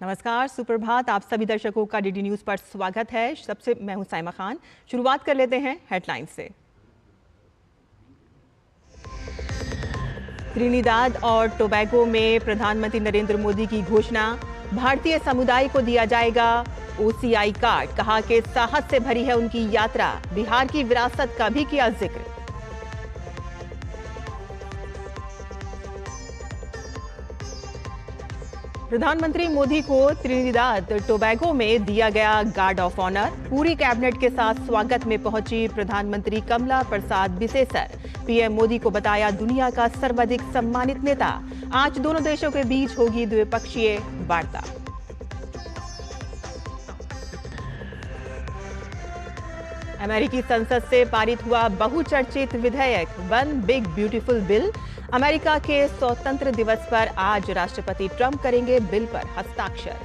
नमस्कार, सुप्रभात। आप सभी दर्शकों का डीडी न्यूज पर स्वागत है। सबसे मैं हूं साइमा खान। शुरुआत कर लेते हैं हेडलाइंस से। त्रिनिदाद और टोबैगो में प्रधानमंत्री नरेंद्र मोदी की घोषणा, भारतीय समुदाय को दिया जाएगा ओसीआई कार्ड। कहा कि साहस से भरी है उनकी यात्रा। बिहार की विरासत का भी किया जिक्र। प्रधानमंत्री मोदी को त्रिनिदाद टोबैगो में दिया गया गार्ड ऑफ ऑनर। पूरी कैबिनेट के साथ स्वागत में पहुंची प्रधानमंत्री कमला प्रसाद बिसेसर। पीएम मोदी को बताया दुनिया का सर्वाधिक सम्मानित नेता। आज दोनों देशों के बीच होगी द्विपक्षीय वार्ता। अमेरिकी संसद से पारित हुआ बहुचर्चित विधेयक one big beautiful bill. America के स्वतंत्र दिवस पर आज राष्ट्रपति ट्रंप करेंगे बिल पर हस्ताक्षर।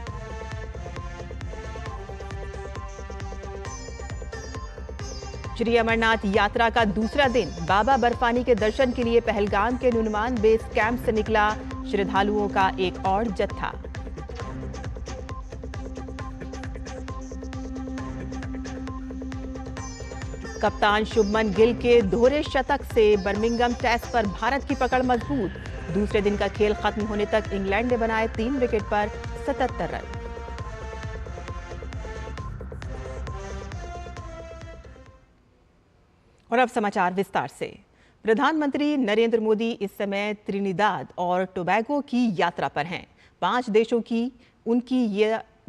श्री अमरनाथ यात्रा का दूसरा दिन बाबा बर्फानी के दर्शन के लिए पहलगाम के नुनवान बेस कैंप से निकला श्रद्धालुओं का एक और जत्था। कप्तान शुभमन गिल के दोहरे शतक से बर्मिंघम टेस्ट पर भारत की पकड़ मजबूत। दूसरे दिन का खेल खत्म होने तक इंग्लैंड ने बनाए 3 विकेट पर 77 रन। और अब समाचार विस्तार से। प्रधानमंत्री नरेंद्र मोदी इस समय त्रिनिदाद और टोबैगो की यात्रा पर हैं। 5 देशों की उनकी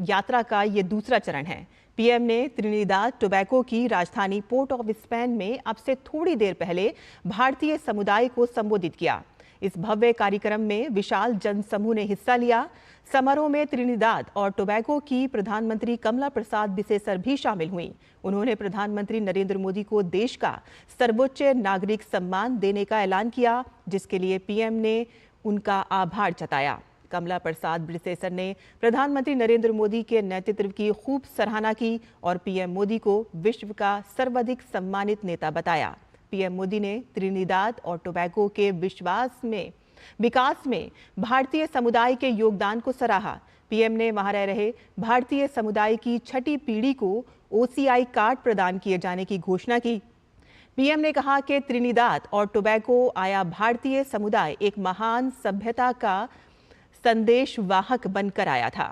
यात्रा का ये दूसरा चरण है। पीएम ने त्रिनिदाद टोबैगो की राजधानी पोर्ट ऑफ स्पेन में अब से थोड़ी देर पहले भारतीय समुदाय को संबोधित किया। इस भव्य कार्यक्रम में विशाल जनसमूह ने हिस्सा लिया। समारोह में त्रिनिदाद और टोबैगो की प्रधानमंत्री कमला प्रसाद बिसेसर भी शामिल हुईं। उन्होंने प्रधानमंत्री नरेंद्र मोदी को देश का सर्वोच्च नागरिक सम्मान देने का ऐलान किया, जिसके लिए पीएम ने उनका आभार जताया। कमला प्रसाद बिसेसर ने प्रधानमंत्री नरेंद्र मोदी के नेतृत्व की खूब सराहना की और पीएम मोदी को विश्व का सर्वाधिक सम्मानित नेता बताया। पीएम मोदी ने त्रिनिदाद और टोबैगो के विकास में भारतीय समुदाय के योगदान को सराहा। पीएम ने वहां रह रहे भारतीय समुदाय की 6ठी पीढ़ी को ओसीआई कार्ड प्रदान किए जाने की घोषणा की। पीएम ने कहा कि त्रिनिदाद और टोबैगो आया भारतीय समुदाय एक महान सभ्यता का संदेश वाहक बनकर आया था।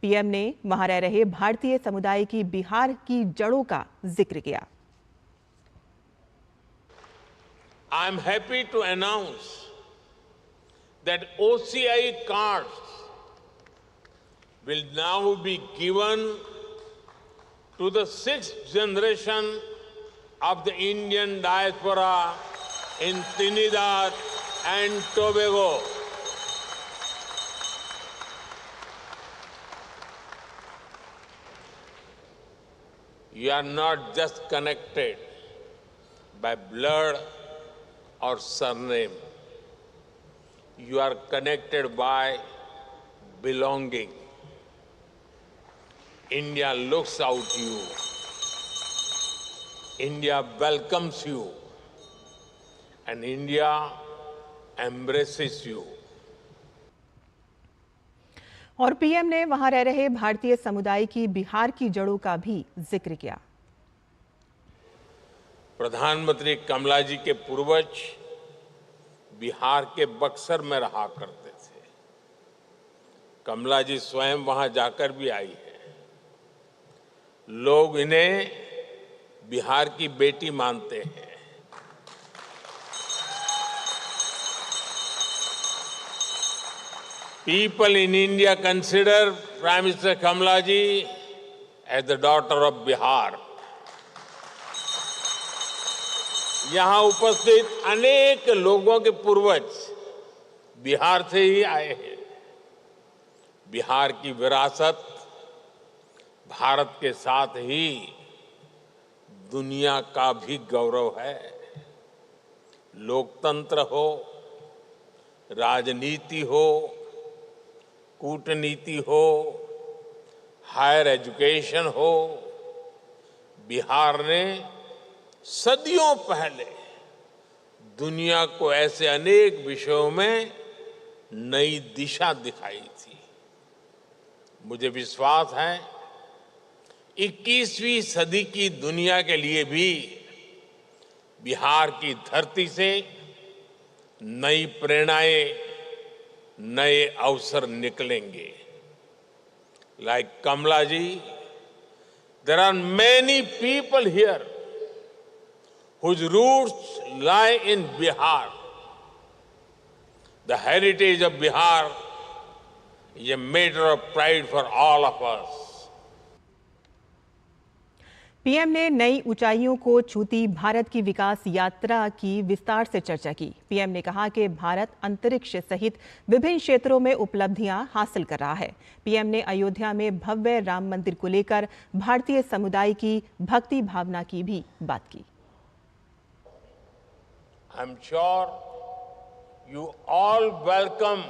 पीएम ने वहां रह रहे भारतीय समुदाय की बिहार की जड़ों का जिक्र किया। I am happy to announce that OCI cards will now be given to the 6th generation of the Indian diaspora in Trinidad and Tobago. You are not just connected by blood or surname. You are connected by belonging. India looks out to you. India welcomes you. And India embraces you. और PM ने वहां रह रहे भारतीय समुदाय की बिहार की जड़ों का भी जिक्र किया। प्रधानमंत्री कमला जी के पूर्वज बिहार के बक्सर में रहा करते थे। कमला जी स्वयं वहां जाकर भी आई है। लोग इन्हें बिहार की बेटी मानते हैं। People in India consider Prime Minister Kamala ji as the daughter of Bihar. यहाँ उपस्थित अनेक लोगों के पूर्वज बिहार से ही आए हैं। बिहार की विरासत भारत के साथ ही दुनिया का भी गौरव है। लोकतंत्र हो, राजनीति हो, कूटनीति हो, हायर एजुकेशन हो, बिहार ने सदियों पहले दुनिया को ऐसे अनेक विषयों में नई दिशा दिखाई थी। मुझे विश्वास है 21वीं सदी की दुनिया के लिए भी बिहार की धरती से नई प्रेरणाएं, नए अवसर निकलेंगे। Like Kamla ji, there are many people here whose roots lie in Bihar. The heritage of Bihar is a matter of pride for all of us. PM ने नई ऊंचाइयों को छूती भारत की विकास यात्रा की विस्तार से चर्चा की। पीएम ने कहा कि भारत अंतरिक्ष सहित विभिन्न क्षेत्रों में उपलब्धियां हासिल कर रहा है। पीएम ने अयोध्या में भव्य राम मंदिर को लेकर भारतीय समुदाय की भक्ति भावना की भी बात की। I am sure you all welcome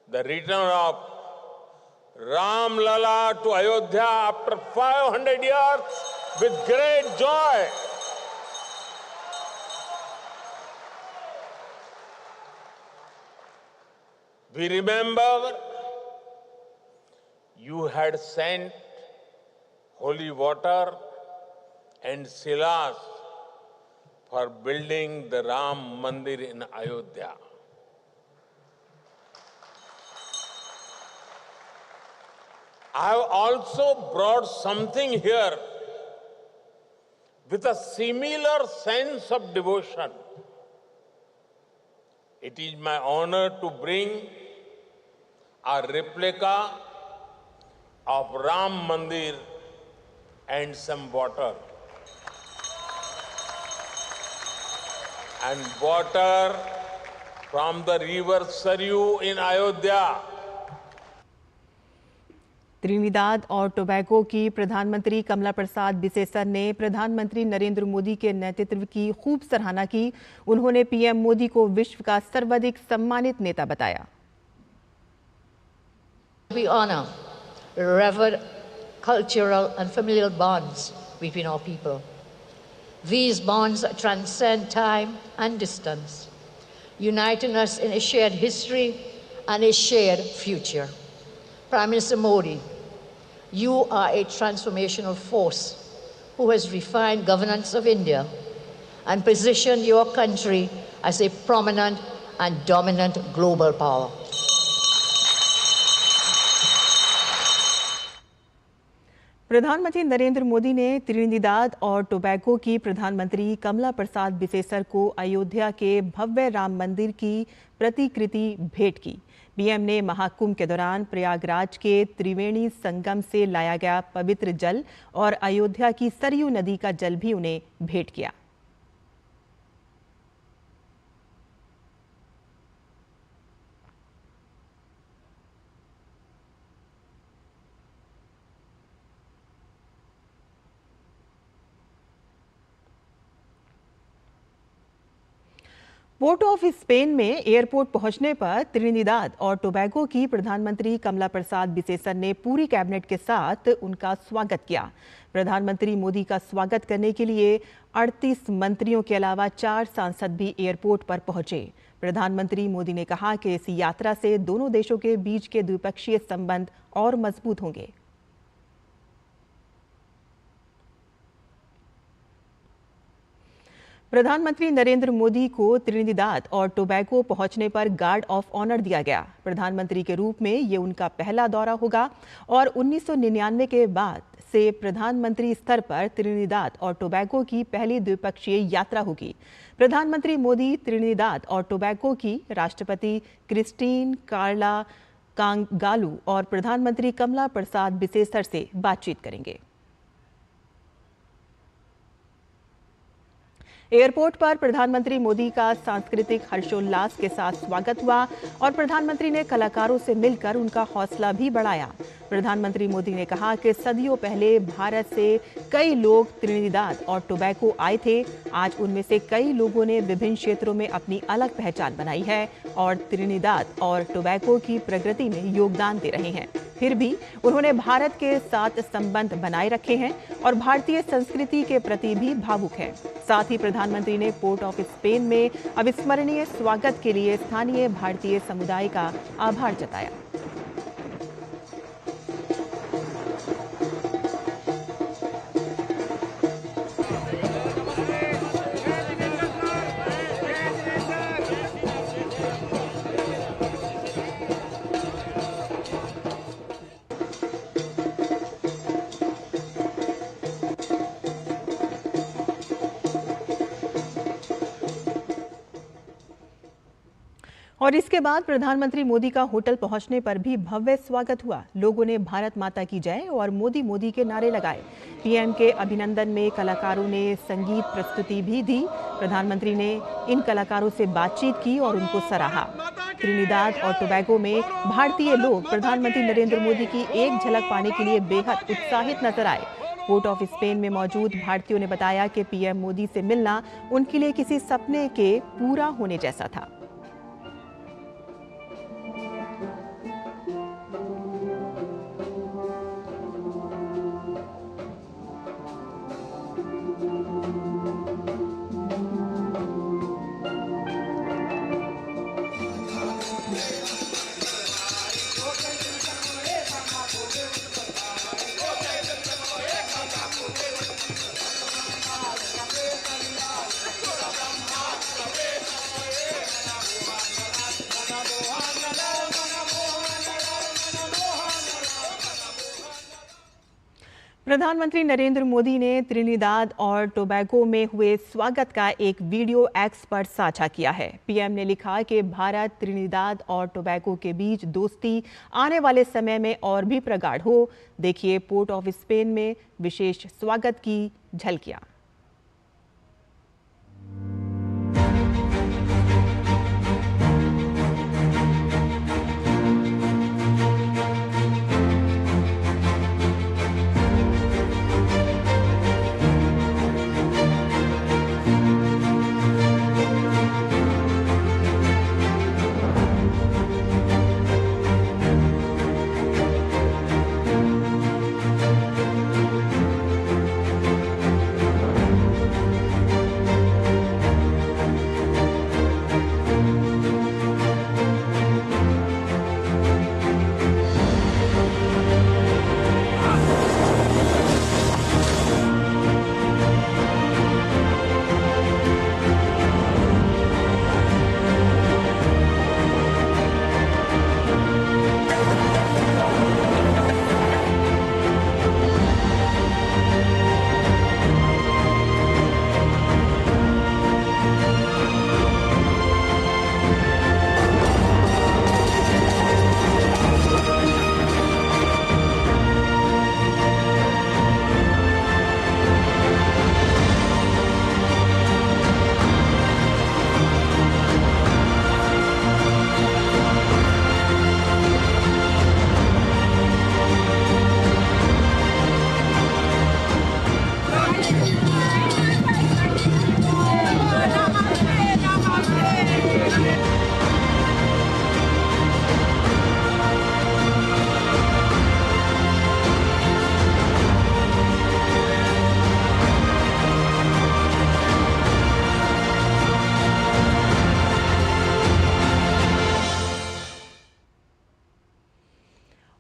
the return of Ram Lala to Ayodhya after 500 years with great joy. We remember you had sent holy water and silas for building the Ram Mandir in Ayodhya. I have also brought something here with a similar sense of devotion. It is my honor to bring a replica of Ram Mandir and some water. And water from the river Saryu in Ayodhya. Trinidad और Tobago की प्रधानमंत्री कमला प्रसाद बिसेसर ने प्रधानमंत्री नरेंद्र मोदी के नेतृत्व की खूब सराहना की। उन्होंने पीएम मोदी को विश्व का सर्वाधिक सम्मानित नेता बताया। We honor revered cultural and familial bonds between our people. These bonds transcend time and distance, uniting us in a shared history and a shared future. Prime Minister Modi, you are a transformational force who has refined governance of India and positioned your country as a prominent and dominant global power. प्रधानमंत्री नरेंद्र मोदी ने Trinidad और Tobago की प्रधानमंत्री कमला प्रसाद बिसेसर को अयोध्या के भव्य राम मंदिर की प्रतिकृति भेंट की। पीएम ने महाकुंभ के दौरान प्रयागराज के त्रिवेणी संगम से लाया गया पवित्र जल और अयोध्या की सरयू नदी का जल भी उन्हें भेंट किया। पोर्ट ऑफ स्पेन में एयरपोर्ट पहुंचने पर त्रिनिदाद और टोबैगो की प्रधानमंत्री कमला प्रसाद बिसेसर ने पूरी कैबिनेट के साथ उनका स्वागत किया। प्रधानमंत्री मोदी का स्वागत करने के लिए 38 मंत्रियों के अलावा 4 सांसद भी एयरपोर्ट पर पहुंचे। प्रधानमंत्री मोदी ने कहा कि इस यात्रा से दोनों देशों के बीच के द्विपक्षीय संबंध और मजबूत होंगे। प्रधानमंत्री नरेंद्र मोदी को त्रिनिदाद और टोबैगो पहुंचने पर गार्ड ऑफ ऑनर दिया गया। प्रधानमंत्री के रूप में ये उनका पहला दौरा होगा और 1999 के बाद से प्रधानमंत्री स्तर पर त्रिनिदाद और टोबैगो की पहली द्विपक्षीय यात्रा होगी। प्रधानमंत्री मोदी त्रिनिदाद और टोबैगो की राष्ट्रपति क्रिस्टीन कार्ला कांगालू और प्रधानमंत्री कमला प्रसाद बिसेसर से बातचीत करेंगे। एयरपोर्ट पर प्रधानमंत्री मोदी का सांस्कृतिक हर्षोल्लास के साथ स्वागत हुआ और प्रधानमंत्री ने कलाकारों से मिलकर उनका हौसला भी बढ़ाया। प्रधानमंत्री मोदी ने कहा कि सदियों पहले भारत से कई लोग त्रिनिदाद और टोबैगो आए थे। आज उनमें से कई लोगों ने विभिन्न क्षेत्रों में अपनी अलग पहचान बनाई है और त्रिनिदाद और टोबैगो की प्रगति में योगदान दे रहे हैं। फिर भी उन्होंने भारत के साथ संबंध बनाए रखे हैं और भारतीय संस्कृति के प्रति भी भावुक हैं। साथ ही प्रधानमंत्री ने पोर्ट ऑफ स्पेन में अविस्मरणीय स्वागत के लिए स्थानीय भारतीय समुदाय का आभार जताया। और इसके बाद प्रधानमंत्री मोदी का होटल पहुंचने पर भी भव्य स्वागत हुआ। लोगों ने भारत माता की जय और मोदी मोदी के नारे लगाए। पीएम के अभिनंदन में कलाकारों ने संगीत प्रस्तुति भी दी। प्रधानमंत्री ने इन कलाकारों से बातचीत की और उनको सराहा। त्रिनिदाद और टोबैगो में भारतीय लोग प्रधानमंत्री नरेंद्र मोदी की एक झलक पाने के लिए बेहद उत्साहित नजर आए। पोर्ट ऑफ स्पेन में मौजूद भारतीयों ने बताया कि पीएम मोदी से मिलना उनके लिए किसी सपने के पूरा होने जैसा था। प्रधानमंत्री नरेंद्र मोदी ने त्रिनिदाद और टोबैगो में हुए स्वागत का एक वीडियो एक्स पर साझा किया है। पीएम ने लिखा कि भारत त्रिनिदाद और टोबैगो के बीच दोस्ती आने वाले समय में और भी प्रगाढ़ हो। देखिए पोर्ट ऑफ स्पेन में विशेष स्वागत की झलकियां।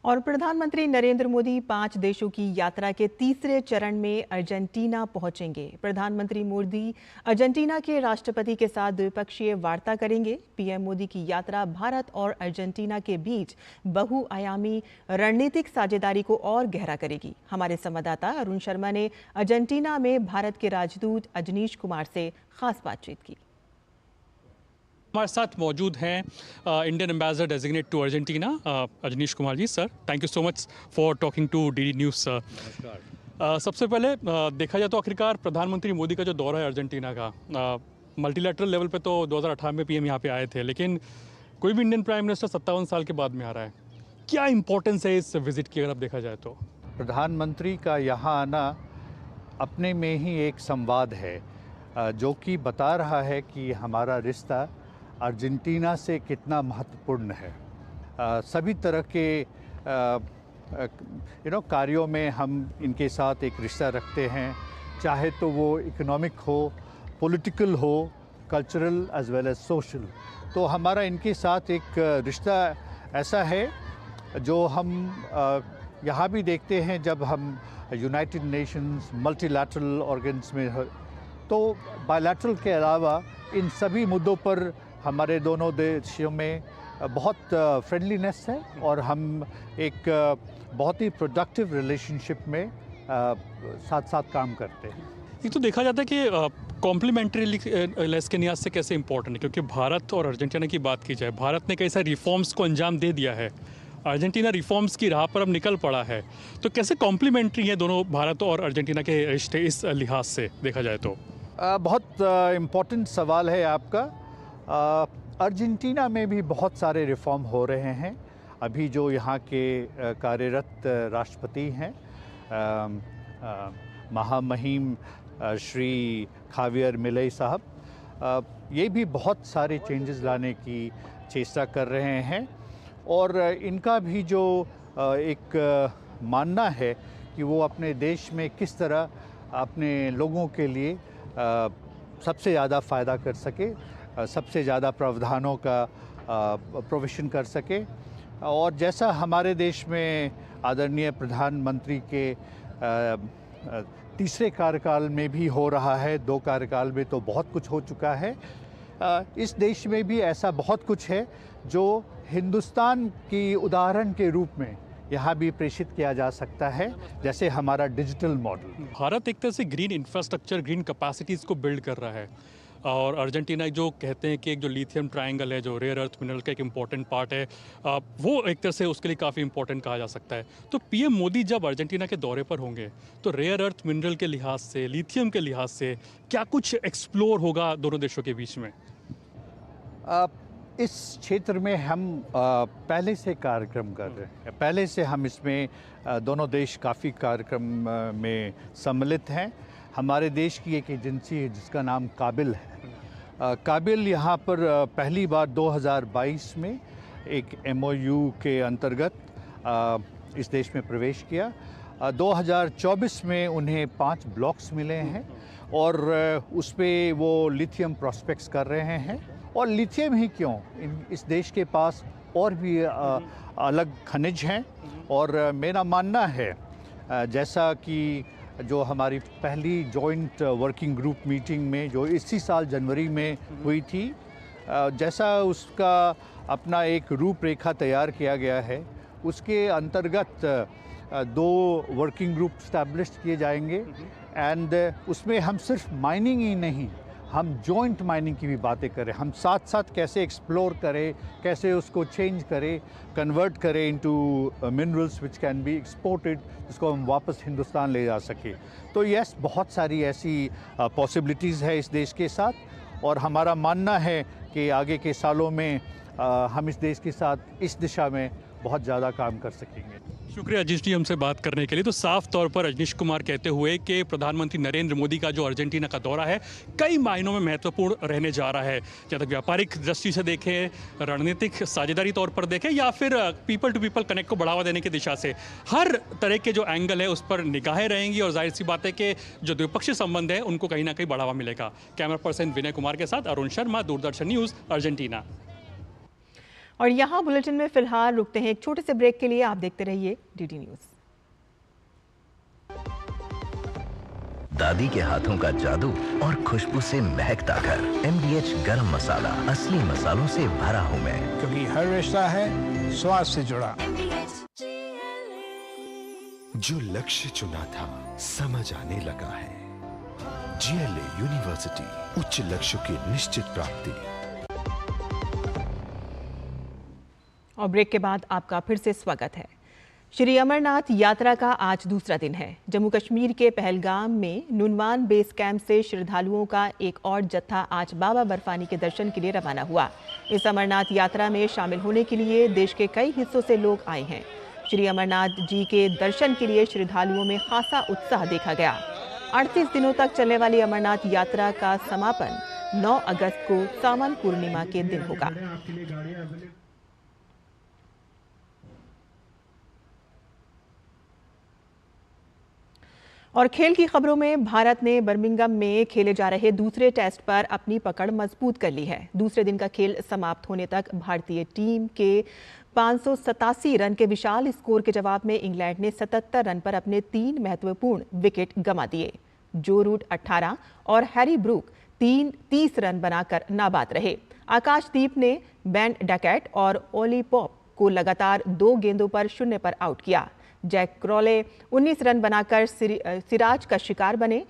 और प्रधानमंत्री नरेंद्र मोदी 5 देशों की यात्रा के तीसरे चरण में अर्जेंटीना पहुंचेंगे। प्रधानमंत्री मोदी अर्जेंटीना के राष्ट्रपति के साथ द्विपक्षीय वार्ता करेंगे। पीएम मोदी की यात्रा भारत और अर्जेंटीना के बीच बहुआयामी रणनीतिक साझेदारी को और गहरा करेगी। हमारे संवाददाता अरुण शर्मा ने अर्जेंटीना में भारत के राजदूत अजनीश कुमार से खास बातचीत की। हमारे साथ मौजूद हैं Indian ambassador designate to Argentina Ajnish Kumar ji. Sir, thank you so much for talking to DD news sir. सबसे पहले देखा जाए तो आखिरकार प्रधानमंत्री मोदी का जो दौरा है अर्जेंटीना का, मल्टीलैटरल लेवल पे तो 2018 में पीएम यहाँ पे आए थे, लेकिन कोई भी इंडियन प्राइम मिनिस्टर 57 साल के बाद में आ रहा है। क्या इंपॉर्टेंस है इस विजिट की अगर आप देखा जाए तो? प्रधानमंत्री का यहाँ आना अपने में ही एक संवाद है जो कि बता रहा है कि हमारा रिश्ता अर्जेंटीना से कितना महत्वपूर्ण है। सभी तरह के कार्यों में हम इनके साथ एक रिश्ता रखते हैं, चाहे तो वो इकोनॉमिक हो, पॉलिटिकल हो, cultural as well as social. तो हमारा इनके साथ एक रिश्ता ऐसा है जो हम यहाँ भी देखते हैं जब हम यूनाइटेड नेशंस मल्टीलैटरल ऑर्गन्स में तो बायलैटरल के अलावा इन सभी मुद्दों पर हमारे दोनों देशों में बहुत फ्रेंडलीनेस है और हम एक बहुत ही प्रोडक्टिव रिलेशनशिप में साथ साथ काम करते हैं। एक तो देखा जाता है कि कॉम्प्लीमेंट्री लेस के लिहाज से कैसे इंपॉर्टेंट है, क्योंकि भारत और अर्जेंटीना की बात की जाए, भारत ने कई सारे रिफॉर्म्स को अंजाम दे दिया है, अर्जेंटीना रिफॉर्म्स की राह पर अब निकल पड़ा है, तो कैसे कॉम्प्लीमेंट्री है दोनों भारत और अर्जेंटीना के रिश्ते इस लिहाज से देखा जाए तो? बहुत इम्पोर्टेंट सवाल है आपका। अर्जेंटीना में भी बहुत सारे रिफॉर्म हो रहे हैं। अभी जो यहाँ के कार्यरत राष्ट्रपति हैं महामहिम श्री खावियर मिलेई साहब, ये भी बहुत सारे चेंजेस लाने की चेष्टा कर रहे हैं और इनका भी जो एक मानना है कि वो अपने देश में किस तरह अपने लोगों के लिए सबसे ज़्यादा फ़ायदा कर सके, सबसे ज़्यादा प्रावधानों का प्रोविज़न कर सके। और जैसा हमारे देश में आदरणीय प्रधानमंत्री के तीसरे कार्यकाल में भी हो रहा है, 2 कार्यकाल में तो बहुत कुछ हो चुका है, इस देश में भी ऐसा बहुत कुछ है जो हिंदुस्तान की उदाहरण के रूप में यहाँ भी प्रेषित किया जा सकता है, जैसे हमारा डिजिटल मॉडल। भारत एक तरह से ग्रीन इंफ्रास्ट्रक्चर, ग्रीन कैपेसिटीज़ को बिल्ड कर रहा है और अर्जेंटीना जो कहते हैं कि एक जो लिथियम ट्रायंगल है, जो रेयर अर्थ मिनरल का एक इम्पॉर्टेंट पार्ट है, वो एक तरह से उसके लिए काफ़ी इंपॉर्टेंट कहा जा सकता है। तो पीएम मोदी जब अर्जेंटीना के दौरे पर होंगे तो रेयर अर्थ मिनरल के लिहाज से, लिथियम के लिहाज से क्या कुछ एक्सप्लोर होगा दोनों देशों के बीच में? इस क्षेत्र में हम पहले से कार्यक्रम कर रहे हैं, पहले से हम इसमें दोनों देश काफ़ी कार्यक्रम में सम्मिलित हैं। हमारे देश की एक एजेंसी है जिसका नाम काबिल है। काबिल यहाँ पर पहली बार 2022 में एक MOU के अंतर्गत इस देश में प्रवेश किया। 2024 में उन्हें 5 ब्लॉक्स मिले हैं और उस पे वो लिथियम प्रोस्पेक्ट्स कर रहे हैं। और लिथियम ही क्यों, इस देश के पास और भी अलग खनिज हैं और मेरा मानना है जैसा कि जो हमारी पहली जॉइंट वर्किंग ग्रुप मीटिंग में जो इसी साल जनवरी में हुई थी, जैसा उसका अपना एक रूपरेखा तैयार किया गया है, उसके अंतर्गत 2 वर्किंग ग्रुप स्टैब्लिश किए जाएंगे एंड उसमें हम सिर्फ माइनिंग ही नहीं, हम जॉइंट माइनिंग की भी बातें करें, हम साथ साथ कैसे एक्सप्लोर करें, कैसे उसको चेंज करें, कन्वर्ट करें into minerals which can be exported, जिसको हम वापस हिंदुस्तान ले जा सके। तो यस, बहुत सारी ऐसी पॉसिबिलिटीज़ है इस देश के साथ और हमारा मानना है कि आगे के सालों में हम इस देश के साथ इस दिशा में बहुत ज़्यादा काम कर सकेंगे। शुक्रिया अजीश जी हमसे बात करने के लिए। तो साफ तौर पर रजनीश कुमार कहते हुए कि प्रधानमंत्री नरेंद्र मोदी का जो अर्जेंटीना का दौरा है कई मायनों में महत्वपूर्ण रहने जा रहा है, चाहे तक व्यापारिक दृष्टि से देखें, रणनीतिक साझेदारी तौर पर देखें या फिर पीपल टू पीपल कनेक्ट को बढ़ावा देने की दिशा से, हर तरह के जो एंगल है उस पर निगाहें रहेंगी और जाहिर सी बात है कि जो द्विपक्षीय संबंध है उनको कहीं ना कहीं बढ़ावा मिलेगा। कैमरा पर्सन विनय कुमार के साथ अरुण शर्मा, दूरदर्शन न्यूज़, अर्जेंटीना। और यहाँ बुलेटिन में फिलहाल रुकते हैं एक छोटे से ब्रेक के लिए। आप देखते रहिए DD न्यूज़। दादी के हाथों का जादू और खुशबू से महकता घर। MDH गरम मसाला, असली मसालों से भरा हूँ मैं, क्योंकि हर रिश्ता है स्वाद से जुड़ा। जो लक्ष्य चुना था समझ आने लगा है। GLA यूनिवर्सिटी, उच्च लक्ष्य की निश्चित प्राप्ति। और ब्रेक के बाद आपका फिर से स्वागत है। श्री अमरनाथ यात्रा का आज दूसरा दिन है। जम्मू कश्मीर के पहलगाम में नुनवान बेस कैंप से श्रद्धालुओं का एक और जत्था आज बाबा बर्फानी के दर्शन के लिए रवाना हुआ। इस अमरनाथ यात्रा में शामिल होने के लिए देश के कई हिस्सों से लोग आए हैं। श्री अमरनाथ जी के दर्शन के लिए श्रद्धालुओं में खासा उत्साह देखा गया। 38 दिनों तक चलने वाली अमरनाथ यात्रा का समापन 9 अगस्त को सावन पूर्णिमा के दिन होगा। और खेल की खबरों में भारत ने बर्मिंघम में खेले जा रहे दूसरे टेस्ट पर अपनी पकड़ मजबूत कर ली है। दूसरे दिन का खेल समाप्त होने तक भारतीय टीम के 587 रन के विशाल स्कोर के जवाब में इंग्लैंड ने 77 रन पर अपने 3 महत्वपूर्ण विकेट गंवा दिए। जो रूट 18 और हैरी ब्रूक 30 रन बनाकर नाबाद रहे। आकाशदीप ने बेन डकैट और ओली पॉप को लगातार 2 गेंदों पर 0 पर आउट किया। जैक क्रॉले 19 रन बनाकर सिराज का शिकार बने।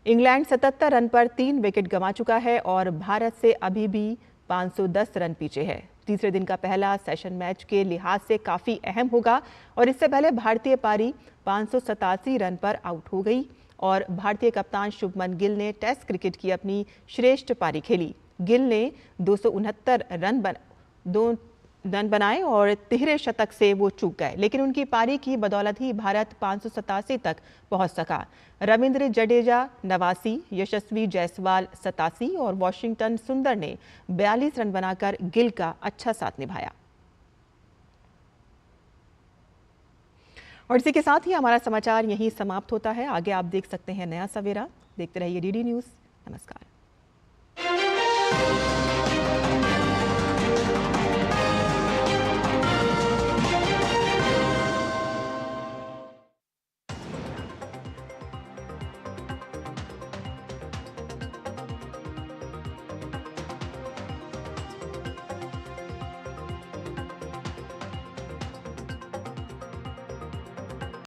इंग्लैंड 77 रन पर 3 विकेट गंवा चुका है और भारत से अभी भी 510 रन पीछे है। तीसरे दिन का पहला सेशन मैच के लिहाज से काफी अहम होगा और इससे पहले भारतीय पारी 587 रन पर आउट हो गई और भारतीय कप्तान शुभमन गिल ने टेस्ट क्रिकेट की अपनी श्रेष्ठ पारी खेली। गिल ने 269 रन बनाए और तिहरे शतक से वो चूक गए, लेकिन उनकी पारी की बदौलत ही भारत 587 तक पहुंच सका। रविंद्र जडेजा 89, यशस्वी जायसवाल 87 और वॉशिंगटन सुंदर ने 42 रन बनाकर गिल का अच्छा साथ निभाया। और इसी के साथ ही हमारा समाचार यहीं समाप्त होता है। आगे आप देख सकते हैं नया सवेरा। देखते रहिए डीडी न्यूज़। नमस्कार।